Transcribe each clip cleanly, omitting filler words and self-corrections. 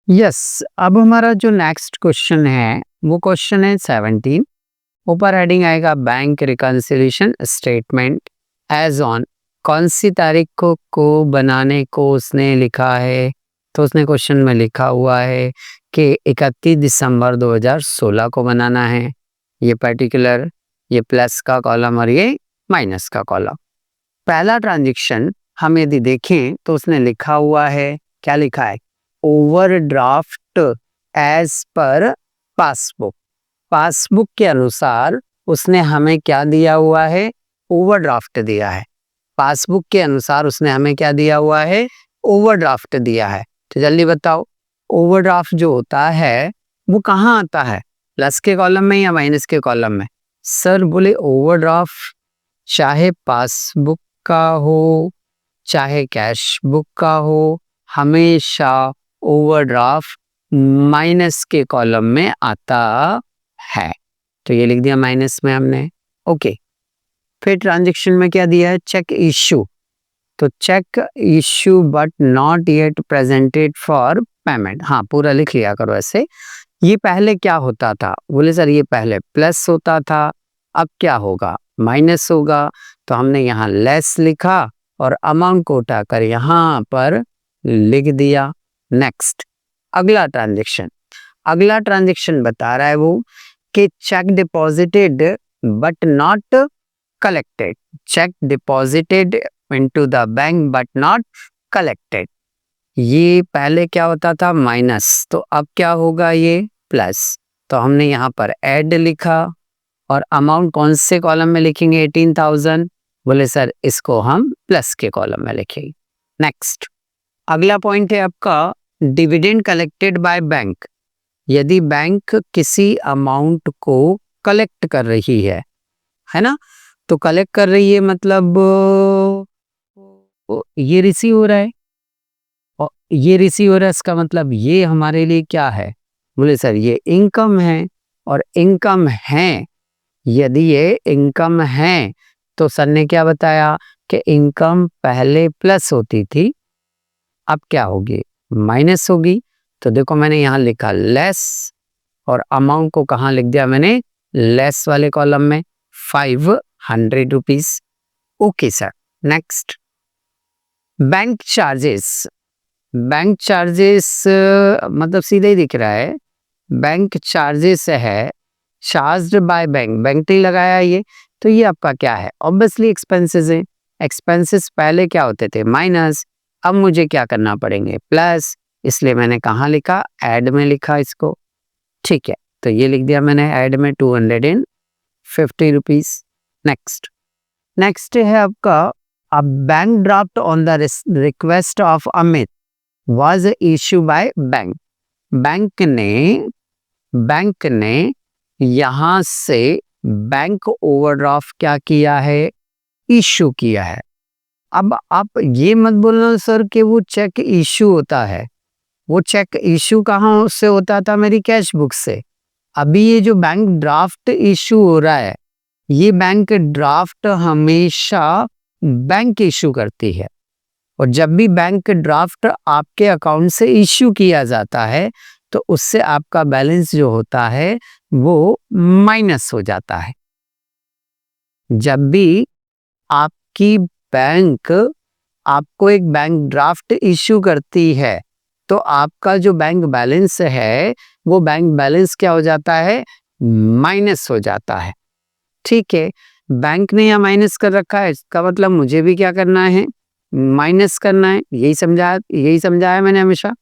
Yes. अब हमारा जो नेक्स्ट क्वेश्चन है वो क्वेश्चन है 17। ऊपर हेडिंग आएगा bank reconciliation statement as on. कौन सी तारीख को बनाने को उसने लिखा है? तो उसने क्वेश्चन में लिखा हुआ है कि 31 दिसंबर 2016 को बनाना है। ये पर्टिकुलर, ये प्लस का कॉलम और ये माइनस का कॉलम। पहला ट्रांजेक्शन हम यदि देखें तो उसने लिखा हुआ है, क्या लिखा है? Overdraft as per passbook. Passbook के अनुसार उसने हमें क्या दिया हुआ है? ओवरड्राफ्ट दिया है। पासबुक के अनुसार उसने हमें क्या दिया हुआ है? ओवरड्राफ्ट दिया है। तो जल्दी बताओ, ओवरड्राफ्ट जो होता है वो कहाँ आता है? प्लस के कॉलम में या माइनस के कॉलम में? सर बोले ओवरड्राफ्ट चाहे पासबुक का हो चाहे कैश बुक का हो, हमेशा ओवरड्राफ्ट माइनस के कॉलम में आता है। तो ये लिख दिया माइनस में हमने। ओके, फिर ट्रांजैक्शन में क्या दिया है? Cheque issue. तो cheque issue but not yet presented for payment. हाँ, पूरा लिख लिया करो ऐसे। ये पहले क्या होता था? बोले सर ये पहले प्लस होता था, अब क्या होगा? माइनस होगा। तो हमने यहाँ लेस लिखा और अमाउंट को उठाकर यहाँ पर लिख दिया। नेक्स्ट, अगला ट्रांजेक्शन बता रहा है वो कि check deposited but not collected. Check deposited into the bank but not collected. ये पहले क्या होता था? माइनस। तो अब क्या होगा? ये प्लस। तो हमने यहाँ पर ऐड लिखा और अमाउंट कौन से कॉलम में लिखेंगे? 18,000। बोले सर इसको हम प्लस के कॉलम में लिखेंगे। नेक्स्ट, अगला पॉइंट है आपका डिविडेंड कलेक्टेड बाय बैंक। यदि बैंक किसी अमाउंट को कलेक्ट कर रही है ना? तो कलेक्ट कर रही है मतलब ये रिसीव हो रहा है, और ये रिसीव हो रहा है, इसका मतलब ये हमारे लिए क्या है? बोले सर ये इनकम है। और इनकम है, यदि ये इनकम है तो सर ने क्या बताया कि इनकम पहले प्लस होती थी, अब क्या होगी? माइनस होगी। तो देखो मैंने यहाँ लिखा लेस और अमाउंट को कहाँ लिख दिया मैंने? लेस वाले कॉलम में, 500 rupees. Okay sir. Next, bank charges. Bank charges मतलब सीधे ही दिख रहा है, बैंक चार्जेस है, चार्ज्ड बाय बैंक, बैंक ने लगाया ये। तो ये आपका क्या है? ऑब्वियसली एक्सपेंसेस है। एक्सपेंसेस पहले क्या होते थे? माइनस। अब मुझे क्या करना पड़ेंगे? प्लस। इसलिए मैंने कहाँ लिखा? ऐड में लिखा इसको। ठीक है, तो ये लिख दिया मैंने ऐड में 250 रुपीज। नेक्स्ट है आपका a bank draft on the request of Amit was issue by bank. Bank ने यहां से बैंक ओवरड्राफ्ट क्या किया है? इश्यू किया है। अब आप ये मत बोलना सर कि वो चेक इश्यू होता है। वो चेक इश्यू कहाँ से होता था? मेरी कैश बुक से। अभी ये जो बैंक ड्राफ्ट इश्यू हो रहा है, ये बैंक ड्राफ्ट हमेशा बैंक इश्यू करती है। और जब भी बैंक ड्राफ्ट आपके अकाउंट से इश्यू किया जाता है तो उससे आपका बैलेंस जो होता है वो माइनस हो जाता है। जब भी आपकी बैंक आपको एक बैंक ड्राफ्ट इश्यू करती है तो आपका जो बैंक बैलेंस है वो बैंक बैलेंस क्या हो जाता है? माइनस हो जाता है। ठीक है, बैंक ने यहाँ माइनस कर रखा है, इसका मतलब मुझे भी क्या करना है? माइनस करना है। यही समझाया मैंने हमेशा,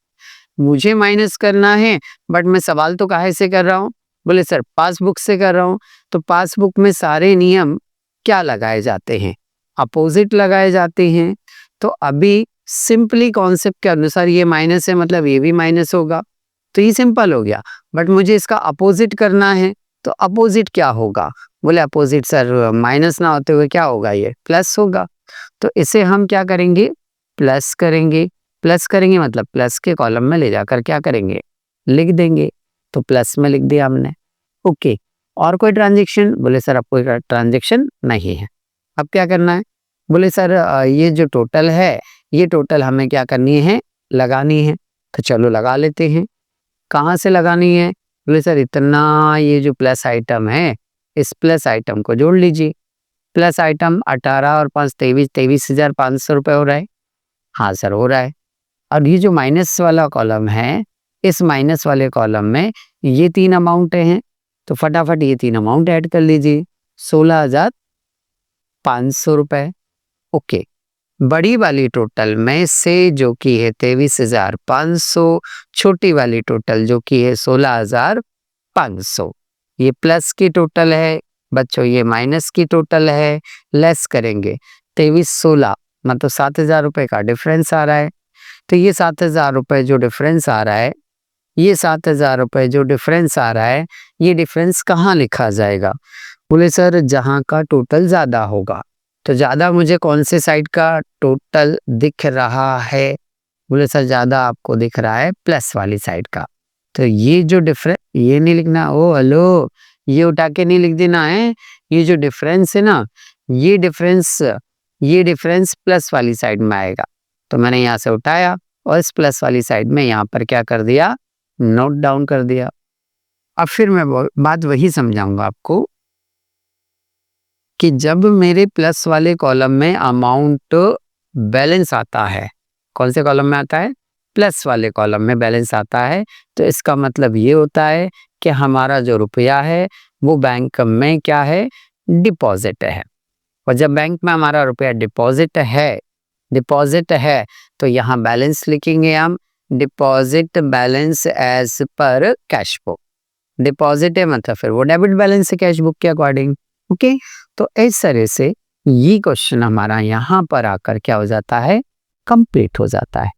मुझे माइनस करना है। बट मैं सवाल तो काहे से कर रहा हूँ? बोले सर पासबुक से कर रहा हूँ। तो पासबुक में सारे नियम क्या लगाए जाते हैं? अपोजिट लगाए जाते हैं। तो अभी सिंपली कॉन्सेप्ट के अनुसार ये माइनस है मतलब ये भी माइनस होगा, तो ये सिंपल हो गया। बट मुझे इसका अपोजिट करना है, तो अपोजिट क्या होगा? बोले अपोजिट सर माइनस ना होते हुए क्या होगा? ये प्लस होगा। तो इसे हम क्या करेंगे? प्लस करेंगे। प्लस करेंगे मतलब प्लस के कॉलम में ले जाकर क्या करेंगे? लिख देंगे। तो प्लस में लिख दिया हमने। ओके, और कोई ट्रांजेक्शन? बोले सर अब कोई ट्रांजेक्शन नहीं है। अब क्या करना है? बोले सर ये जो टोटल है, ये टोटल हमें क्या करनी है? लगानी है। तो चलो लगा लेते हैं। कहाँ से लगानी है? बोले सर इतना ये जो प्लस आइटम है, इस प्लस आइटम को जोड़ लीजिए। प्लस आइटम 18 और 5 23, 23,500 रुपये हो रहा है। हाँ सर हो रहा है। और ये जो माइनस वाला कॉलम है, इस माइनस वाले कॉलम में ये 3 अमाउंट हैं, तो फटाफट ये 3 अमाउंट ऐड कर लीजिए। 16,500 रुपये। ओके, बड़ी वाली टोटल में से जो कि है 23,500, छोटी वाली टोटल जो कि है 16,500। ये प्लस की टोटल है बच्चों, ये माइनस की टोटल है। लेस करेंगे 23 16 मतलब 7,000 रुपये का डिफरेंस आ रहा है। तो ये 7,000 रुपये जो डिफरेंस आ रहा है, ये 7,000 रुपये जो डिफरेंस आ रहा है, ये डिफरेंस कहाँ लिखा जाएगा? बोले सर जहाँ का टोटल ज़्यादा होगा। तो ज़्यादा मुझे कौन से साइड का टोटल दिख रहा है? बोले सर ज़्यादा आपको दिख रहा है प्लस वाली साइड का। तो ये जो डिफरेंस, ये नहीं लिखना, ओ हेलो, ये उठा के नहीं लिख देना है। ये जो डिफरेंस है ना, ये डिफरेंस प्लस वाली साइड में आएगा। तो मैंने यहाँ से उठाया और इस प्लस वाली साइड में यहाँ पर क्या कर दिया? नोट डाउन कर दिया। अब फिर मैं बात वही समझाऊंगा आपको कि जब मेरे प्लस वाले कॉलम में अमाउंट बैलेंस आता है, कौन से कॉलम में आता है? प्लस वाले कॉलम में बैलेंस आता है, तो इसका मतलब ये होता है कि हमारा जो रुपया है वो बैंक में क्या है? डिपॉजिट है। और जब बैंक में हमारा रुपया डिपॉजिट है तो यहाँ बैलेंस लिखेंगे हम, deposit balance as per cash book. Deposit है मतलब फिर वो डेबिट बैलेंस है कैश बुक के अकॉर्डिंग। ओके, तो इस तरह से ये क्वेश्चन हमारा यहाँ पर आकर क्या हो जाता है? कंप्लीट हो जाता है।